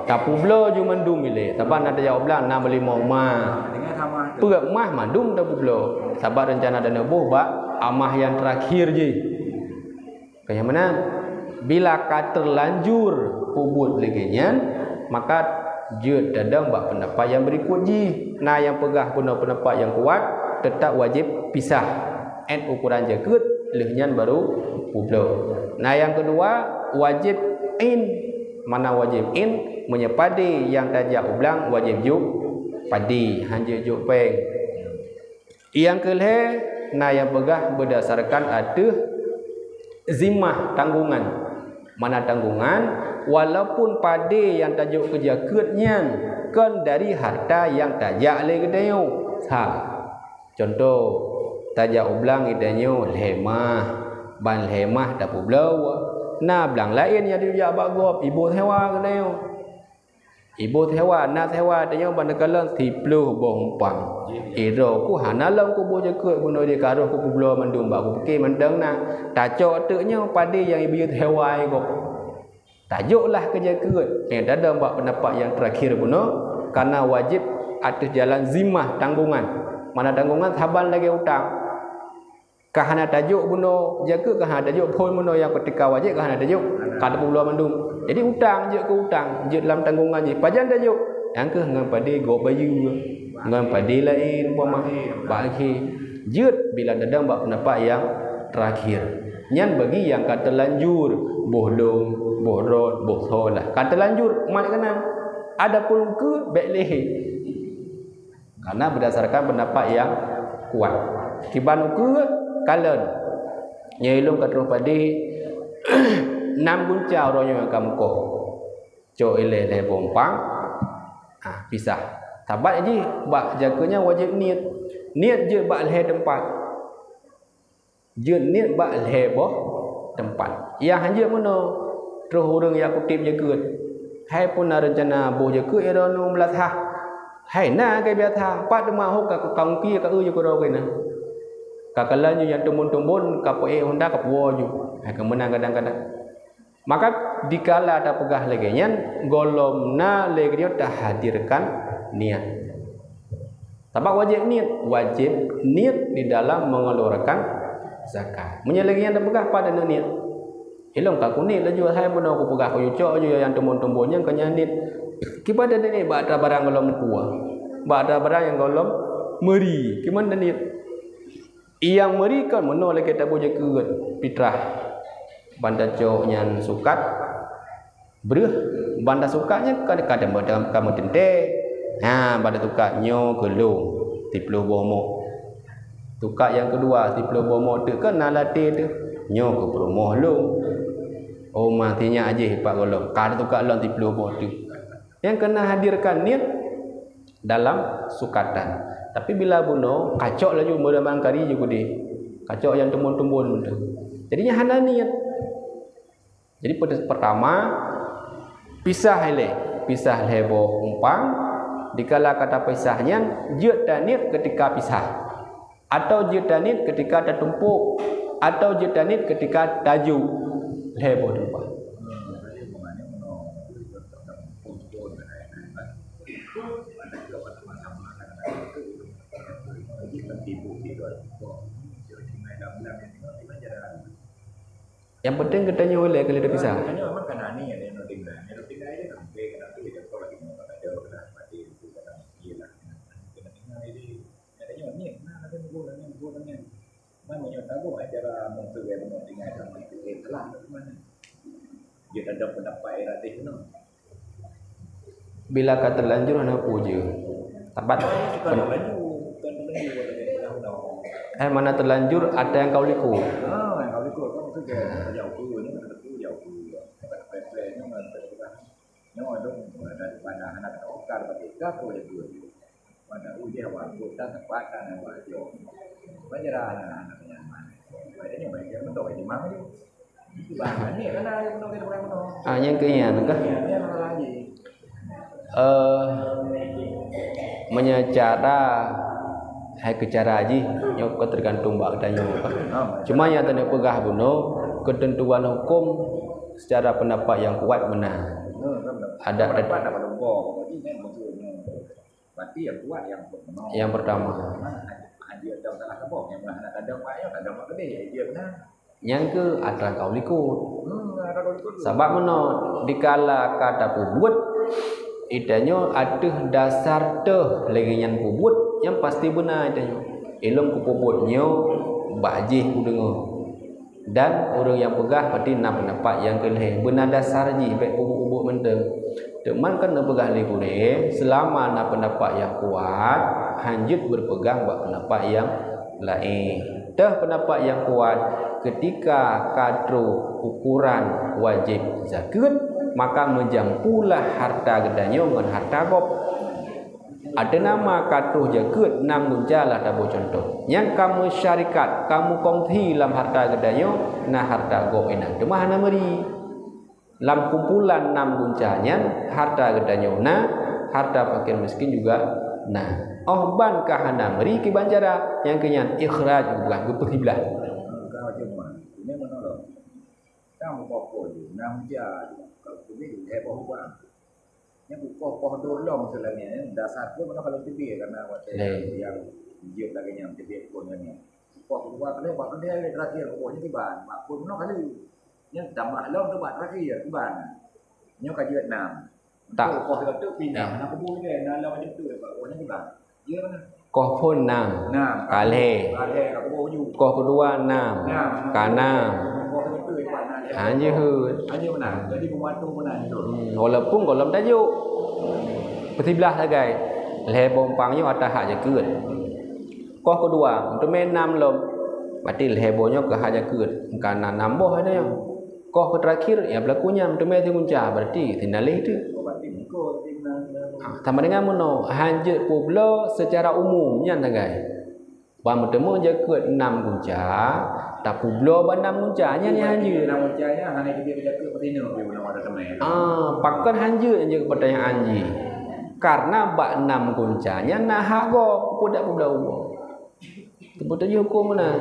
tak publo ju mendung ile taban ada jawab lang na beli mau mah peuk mah mandum tak publo sabar rencana dana boh bak amah yang terakhir je kayak mana bila kata terlanjur pubut legenya maka je dadang bak pendapat yang berikut ji nah yang pegah guna pendapat yang kuat tetap wajib pisah en ukuran jaket lehnya baru publo nah yang kedua wajib in mana wajib in menyepadi yang tajak ublang wajib juk padi hanya juk peng yang kelih nah yang pegah berdasarkan ada zimah tanggungan mana tanggungan walaupun padi yang tajuk kejakutnya kan dari harta yang tajak le gedayo contoh tajak ublang gedayo lemah ban lemah tak publau nah blang lain yang dia bak gop ibu hewa gedayo ibu thewa na thewa tanya banda kalang 30 boh umpang iro ku hanalam ku boh jakut bunuh dia karuh ku pulau mandum ba ku fikir mandang na tacok teknya pada yang ibu thewa kok tajuklah ke jakut ada mbak pendapat yang terakhir bunuh karena wajib atas jalan zimah tanggungan mana tanggungan saban lagi utang kahana tajuk bunuh jaga kahana tajuk pun bunuh yang ketika wajib kahana tajuk kada pulau mandum jadi utang je ke utang je dalam tanggungan je pajan tajuk yang ke ngan pada go bayu ngan pada lain pemah bagi jut bila dadang bab pendapat yang terakhir nyan bagi yang kata lanjur boh long boh rod boh solah kata lanjur mak kena ada pun ke baik lehe karena berdasarkan pendapat yang kuat tiban ke kalen nyelong katro padi 6 guncau royo kamu ko co ile le bompang pisah tabat aja bak jaganya wajib niat je bak le tempat je niat bak le boh tempat yang hanya mono terus urang yang kutip jaga hai pun rencana boh jaga eronu melatah hai na ke biasa pat ma hok ka kaung ki ka je ko ro na kakalannya yang tumbun-tumbun kapoe Honda kapuoju kemenang kadang-kadang maka dikala ada pegah lagi nyan golomna lagi dia dah hadirkan niat tabak wajib niat di dalam mengeluarkan zakat menyelaginya ada pegah pada niat hilong kaku ni laju saya pun aku pegah aku cok je yang tumbun-tumbunnya kenyandit kipada ni bak ada barang golom kuah bak ada barang yang golom meri gimana niat yang mereka menolak kita punya ke fitrah banda cok yang sukat bereh banda sukatnya kadang-kadang dalam kamu tente banda sukat nyo gelung 30 bomo sukat yang kedua 30 bomo tu kan nalate tu nyo ke promoh lu oh matinya aja pak golong kada sukat long 30 bomo tu yang kena hadirkan niat dalam sukatan. Tapi bila bunuh kacok laju mudamang kari juga deh. Kacok yang tumbun-tumbun. Jadinya hana niat. Jadi pertama pisah lebo umpang dikala kata pisahnya je tanit ketika pisah atau je tanit ketika tertumpuk atau je tanit ketika taju lebo umpang. Yang penting katanya oleh kalau dia pisah. Katanya memang kena ni ada yang tinggal. Yang tinggal ini kan sampai kena tu dia kalau lagi mau kata jauh kena mati itu kata gila. Kena tinggal ini katanya ni nah ada bulan. Mana yang tahu acara mungkin dia mau tinggal sama itu telah mana. Dia ada pendapat ratif no. Bila kata lanjur anak puja. Tabat. Mana terlanjur ada yang kau liku. Yang kau liku kan maksudnya jauh dulu ni ada tu jauh dulu. Plan ni ada pada anak okar pada kau liku. Pada uji awal kita tempat kan awal jauh. Banyak anak yang mana. Banyak banyak mentok di mana tu. Itu bahan ni kan ada mentok di mana. Yang keyan kah? Yang lagi. Menyecara hai kecara aji nyok tergantung bak danyo cuma yang tanda pegah bunuh ketentuan hukum secara pendapat yang kuat benar ada berarti yang kuat yang pertama yang ke ada kau likut sebab mana dikala kata pubut itanyo ada dasar teh lagi yang pubut yang pasti benar itanyo ilmu kupubutnyo bajih ku dengar dan orang yang pegah pasti nak pendapat yang keleh benar dasar ji baik pubut-pubut menteng teman kan nak pegah le boleh selama nak pendapat yang kuat hanjut berpegang buat pendapat yang lain dah pendapat yang kuat ketika kadro ukuran wajib zakat maka menjampulah harta gedanyo dengan harta gop. Ada nama katuh jagat 6 gunjalah tabo contoh. Yang kamu syarikat, kamu kongsi dalam harta gedanyo nah harta gop ina. Demah na meri. Lam kumpulan 6 guncanyan harta gedanyona, harta fakir miskin juga nah. Oh ban kahana meri ki banjara yang kenyan ikhraj bukan gepekiblah. Kalau cuma ini menolak. Kamu pokok nam dia kalau ini heboh banget. Yang pokok dolong selangnya dasar pun kalau tibi karena waktu yang hijau lagi yang tibi pun ini. Pokok buat dia terakhir pokoknya tiban. Mak pun no kali yang tambah long tu buat terakhir tiban. Nyo ka Vietnam. Tak pokok tu pindah nak kubur dia nak lawan itu pokoknya tiban. Koh pun nam, kale, koh kedua nam, kanam, hanya hut. Jadi pembantu mana itu? Walaupun kalau tajuk, petiblah lagi, lebong pangnya ada hak jagut. Koh kedua untuk main nam lom, berarti lebongnya ke hak jagut. Karena nambah ada yang. Koh terakhir ya berlakunya untuk main timunca berarti tinalih itu. Sama dengan mono hanjut pula secara umumnya tagai. Bang bertemu jagut 6 gunca, tak pula ban 6 guncanya ni hanjut. 6 guncanya hanya dia jagut betina bila ada teman. Pakan hanjut je pertanyaan anji. Karena bak 6 guncanya nah hak go pudak pula umur. Betul je hukum mana?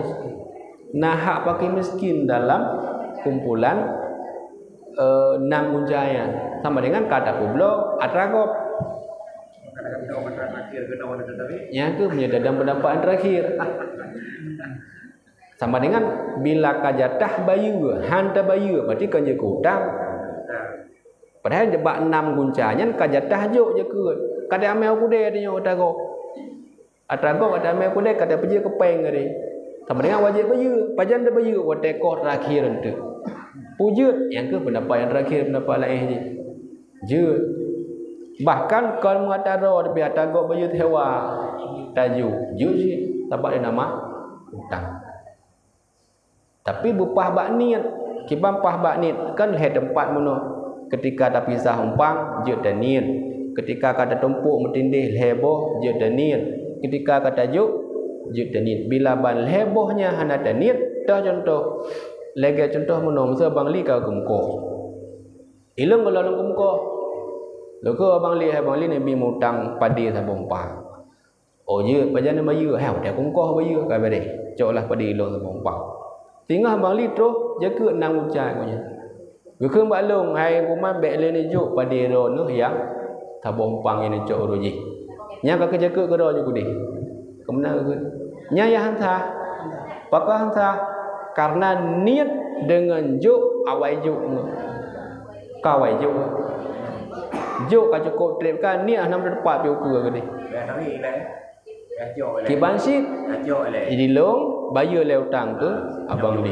Nah hak pakai miskin dalam kumpulan 6 guncanya sama dengan kata pula atragop. Ya ke menyedadang pendapat terakhir. Sama dengan bila kajatah bayu, hantar bayu berarti kan je hutang. Padahal jebak 6 guncanya kajatah juk je ke. Kada amel kude dia atragop. Atragop ada amel kude kada pergi ke peng tadi. Sama dengan wajib bayu, pajan dah bayu watekoh terakhir itu. Pujud yang ke pendapat yang terakhir pendapat lain je. Jud. Bahkan kalau mengataro tapi atagok baju tewa taju juji tapak dia nama hutang. Tapi bupah bak niat kibam pah bak niat kan he tempat mono ketika ada pisah umpang je dan niat ketika kata tumpuk metindih heboh je dan niat ketika kata juk je dan niat bila ban hebohnya hana dan niat dah contoh lagi contoh mono masa bang li kau kumko ilung kalau kumko loko abang li nabi mutang padi sabompang. Oh je pajan bayu ha dah kumko bayu ka bade. Coklah padi long sabompang. Tinggal abang li terus jaga 6 ucai punya. Geke mbak long hai kuman bek le ni juk padi ro nu yang sabompang ini cok roji. Nya ka jaga ke ro juga deh. Kemana ke? Nya ya hanta. Pakah hanta karena niat dengan juk awai juk. Kawai juk. Juk ka cukup trip kan ni 6 dapat piu ke ni. Kiban sit. Jadi long bayu le utang ke abang ni.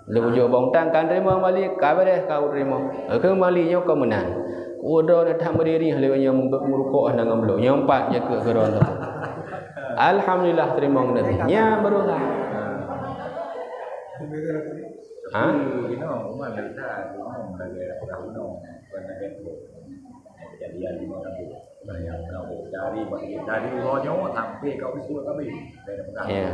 Lu jo abang utang kan terima mali ka be kau terima. Ke mali nyo kau menang. Udah nak berdiri le yang merukuk nang amlo. Nyompat je ke geron tu. Alhamdulillah terima nanti. Nya barulah. Ha? Ini orang Malaysia, orang negara Kuno, kejadian di mana tu yang kau dari rojo sampai kau bisu kami ya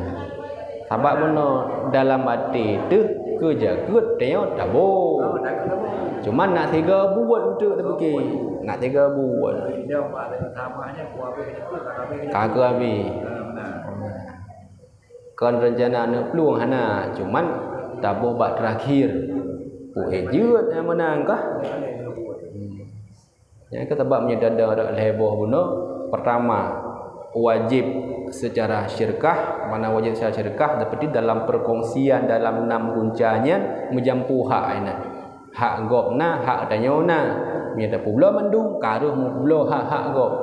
sabab mono dalam hati tu kejagut dia tabo cuma nak 3 bulan tu dah pergi nak 3 bulan dia ada samanya kuat kagak habis kan rencana nak peluang hana cuman tabo bak terakhir jut yang menang kah yang ketebak menyedada ada heboh buno pertama wajib secara syirkah mana wajib secara syirkah seperti dalam perkongsian dalam 6 guncanya menjampu hak aina hak gopna hak danyona menyeda pula mendung karuh pula hak gop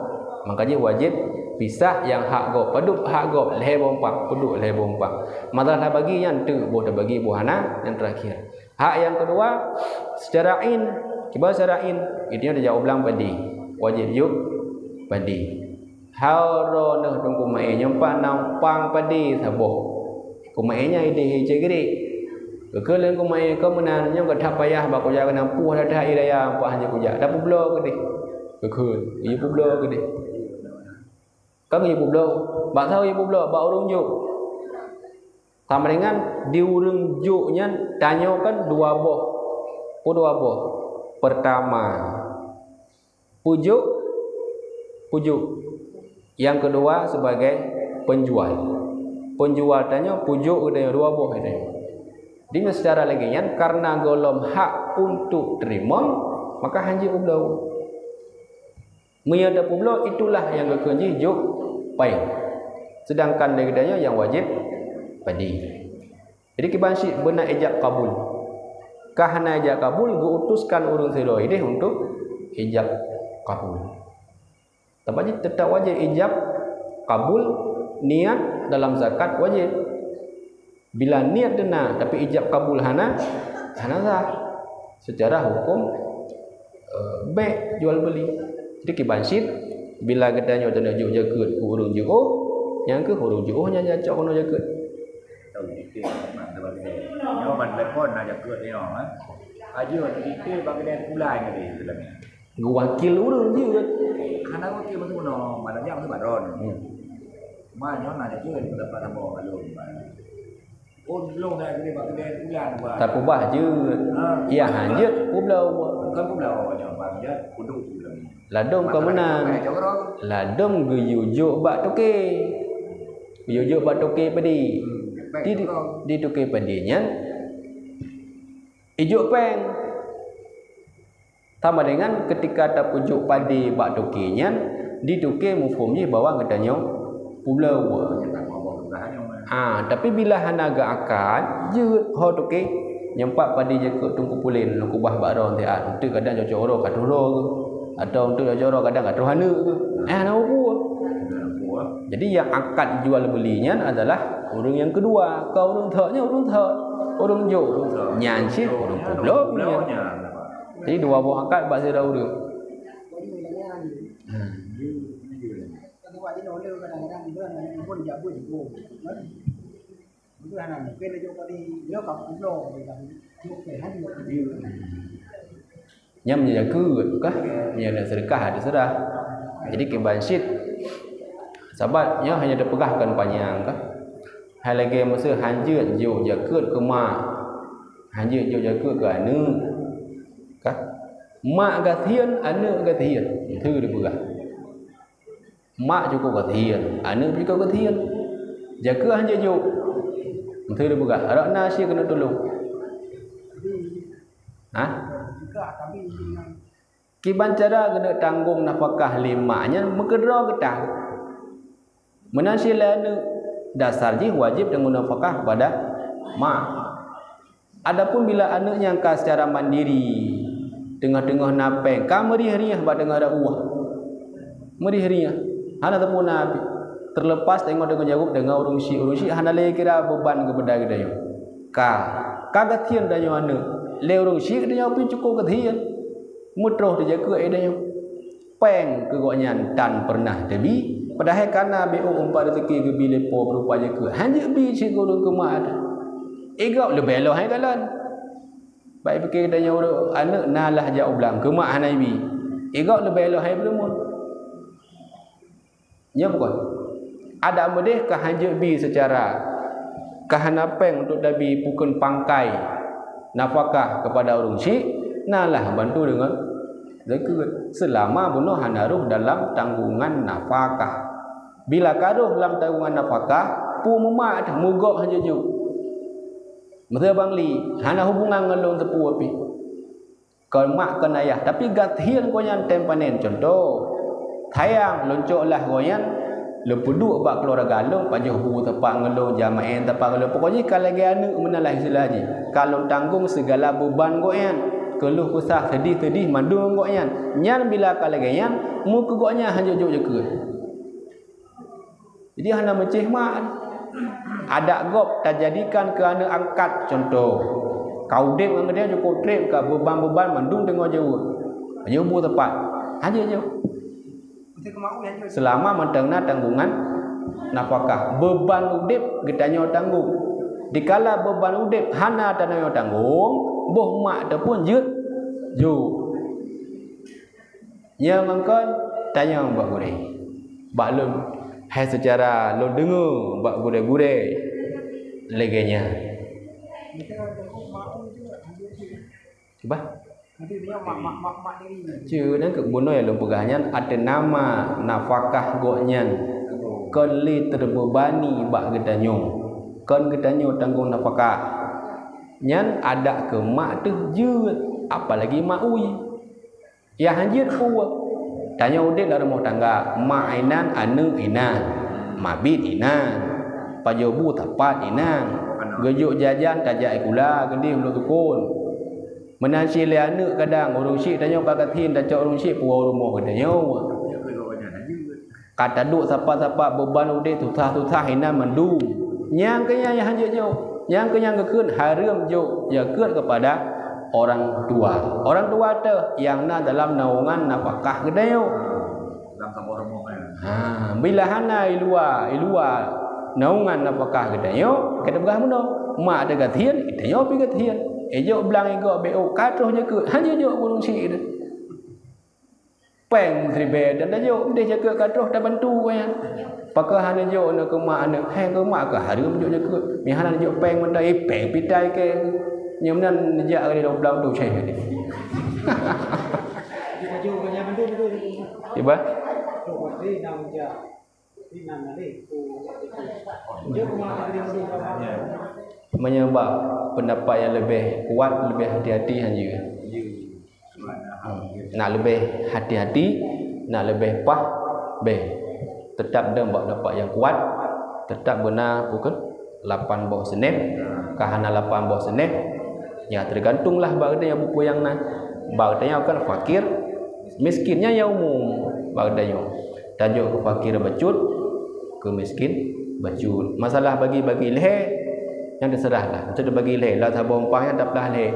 makanya wajib pisah yang hak gop paduk hak gop lebompang paduk lebompang masalah bagi yang tu boleh bagi buhana yang terakhir hak yang kedua secara in kibar syara'in itu ada jawab ulang padi wajib yuk padi hauro noh tung kumai nyampa nampang padi saboh kumainya ide cegeri kekelen kumai ke menan nyam ka payah ba ko ja kana puh dah iraya apa hanya kuja dah publo ke deh kekun ieu publo ke deh kan ieu publo ba tahu ieu publo ba urung juk sama dengan di urung juknya tanyakan 2 boh 2 boh Pertama, pujuk. Yang kedua sebagai penjual. Penjual tanya pujuk ada dua buah ada. Di secara legian karena golom hak untuk terima maka hanji ublau. Menyada ublau itulah yang kekenji juk pai. Sedangkan legiannya yang wajib padi. Jadi kibansi benar ijab kabul. Kahana ijab kabul guutuskan urang sedoi deh untuk ijab kabul. Tapi tetap wajib ijab kabul, niat dalam zakat wajib. Bila niat dena tapi ijab kabul hana sah. Secara hukum baik jual beli. Jadi kibansit bila gedanya tanda juk jaket ku urang juo, yang ke urang juo nya jacok kono jaket. Tahu dikit mana bagi dia. Nyawa man lepon nak jaket ni orang. Aja dikit bagi dia pulai ngadi dalam ni. Wakil urang je kan. Hana wakil mesti kono, mana jam tu baron. Mana nak jaket dapat tambah alun. Oh belum dah gede bagi dia bulan buat. Tak ubah je. Ya hanya ublau. Kan ublau aja bang dia kuduk bulan. Ladom kau menang. Ladom guyujuk bak toke. Guyujuk bak toke padi. Di toke padinya ijuk peng. Sama dengan ketika tak pujuk padi bak tokinya di toke mufumnya bawa ngedanyo pulau. Tapi bila hanaga akad je ho toke nyempak padi je ke tungku pulin lu kubah baron ti untuk kadang cocoro kaduro ke atau untuk cocoro kadang kadro hana ke nak buat. Jadi yang akad jual belinya adalah orang yang kedua. Kau orang thaknya orang thak, orang jo nyanci orang pulau punya. Jadi dua buah akad bak sira urang. Kadang-kadang dia pun jabut itu. Itu anak ni, kalau jauh kali dia kau pulau, dia jauh ke hanya dia. Nyam jaga kah? Nya sedekah ada serah. Jadi kebansit sahabatnya hanya dipegahkan panjang kah? Hal lagi masa hanjut jauh jaket ke mak. Hanjut jauh jaket ke anak. Kah? Mak gatian, anak gatian. Itu dipegah. Mak juga gatian, anak juga gatian. Jaga hanjut jauh. Itu dia buka. Arak nasi kena tolong. Kiban cara kena tanggung nafkah limanya mekedra ketang. Menasi lana dasar je wajib tanggung nafkah kepada mak. Adapun bila anaknya angka secara mandiri tengah-tengah napeng, kamu merih-riah bak dengar ada uah. Merih-riah. Hana tepun nabi. Terlepas tengok dengan jawab dengan urung si hana le kira beban kepada kita yo kagatian danyo anu le urung si danyo pun cukup katian mutroh dijaga danyo peng kegoknya tan pernah debi padahal kana BO umpat rezeki ke bilepo berupa jaga hanya bi si urung ke mak egak le belo hai kalan baik fikir danyo anak nalah jauh belang ke mak hanai bi egak le belo hai belum nya bukan ada medeh ke hanjut bi secara kahanapeng untuk dabi pukun pangkai nafkah kepada orang syik nalah bantu dengan zakat selama bunuh hanaruh dalam tanggungan nafkah. Bila karuh dalam tanggungan nafkah pu memak mugok hanjut ju masa bangli hana hubungan ngelong tepu api kau mak kan ayah tapi gathian koyan tempanen contoh tayang loncoklah koyan lepuduk bak keluarga long pajuh bu tepak ngelong jamaen tepak ngelong pokoknya kalau lagi anak menalah istilah je kalau tanggung segala beban goyan keluh kesah sedih-sedih mandung goyan nyan bila kalau gayan mu kegoknya hanjuk je ke jadi hana menceh mak ada gop tak jadikan ke anak angkat contoh kau dek dengan dia cukup trip ke beban-beban mandung tengok jauh pajuh bu tepak aja je selama mentengna tanggungan nafkah beban udip gedanya tanggung dikala beban udip hana tanah tanggung boh mak tu pun jut ju nya mangkon tanya mbak gure balun hai secara lo dengar mbak gure-gure legenya coba Nanti dia mak diri. Chứ nó cực bunuh ya lumpugahnya ada nama nafkah goknya kon li terbebani bak gedanyo kon gedanyo tanggung nafkah nyan ada ke mak tu jeut apalagi mak ui ya hanjir kuat tanya udah dalam rumah tangga mak inan anu inan mabit inan pajobu tapat inan gejuk jajan tajak gula gede belum tukun menasi le anu kadang urung syik tanya kakatin tajak urung syik puau rumah gedanyo kata duk siapa-siapa beban udah tutah-tutah inan mandu yang kenya yang hanjirnya yang kenyang kekun haram jo ya ket kepada orang tua tu yang na dalam naungan nafkah gedayo dalam sabor rombongan bila hana ilua naungan nafkah gedayo kita begah muno mak ada gatian itayo pi gatian ejo belang ego bo katohnya ke hanya jo burung si peng tribe dan jo dia jaga katoh dah bantu kan pakah hana jo nak ke mak nak hang ke mak ke harum jo jaga mi hana jo peng mendai peng pitai ke nyam nan ja ke dong blau tu cai ni Baju banyak bantu betul. tiba Tu ni nam ja. Ni nam ni. Jo rumah dia betul. menyebab pendapat yang lebih kuat lebih hati-hati hanya nak lebih hati-hati nak lebih pah tetap dah buat dapat yang kuat tetap benar bukan 8 bawah senep kahana 8 bawah senep ya tergantunglah bagda yang buku yang bagdanya akan fakir miskinnya yang umum bagdanya tajuk ke fakir bacut ke miskin bacut masalah bagi-bagi leher yang terserahlah untuk bagi leher lah tabung pang yang tak dah leher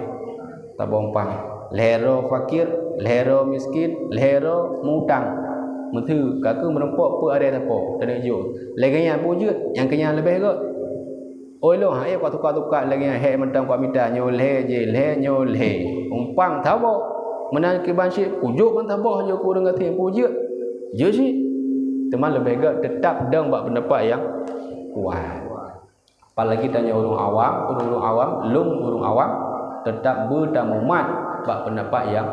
tabung pang lehero fakir lehero miskin lehero mutang Menteri kakak merempok apa ada apa tak hijau lagi yang wujud yang kenyang lebih ke oi lo ha kau tukar-tukar lagi yang he mentang kau minta nyol he umpang tahu menan ke bansi ujuk pun tahu je ku dengan tiang wujud je sih teman lebih ke tetap dang buat pendapat yang kuat apalagi tanya orang awam tetap berdamumat buat pendapat yang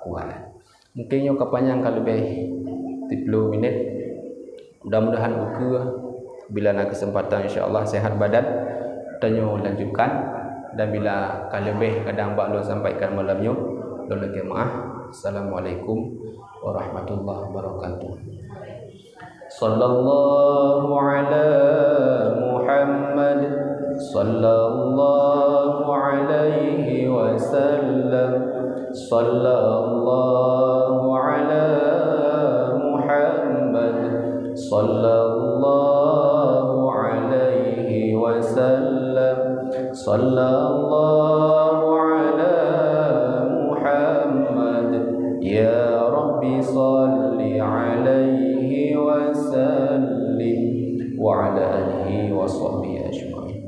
kuat mungkin yang kepanjang kalau lebih 30 minit mudah-mudahan buku bila ada kesempatan insya-Allah sehat badan tanyo lanjutkan dan bila kalau lebih kadang bak lo sampaikan malamnya lo lagi maaf assalamualaikum warahmatullahi wabarakatuh sallallahu ala Muhammad sallallahu alaihi wasallam sallallahu ala sallallahu alaihi wasallam sallallahu ala Muhammad ya rabbi salli alaihi wasallim wa ala alihi wa sahbihi ajma'in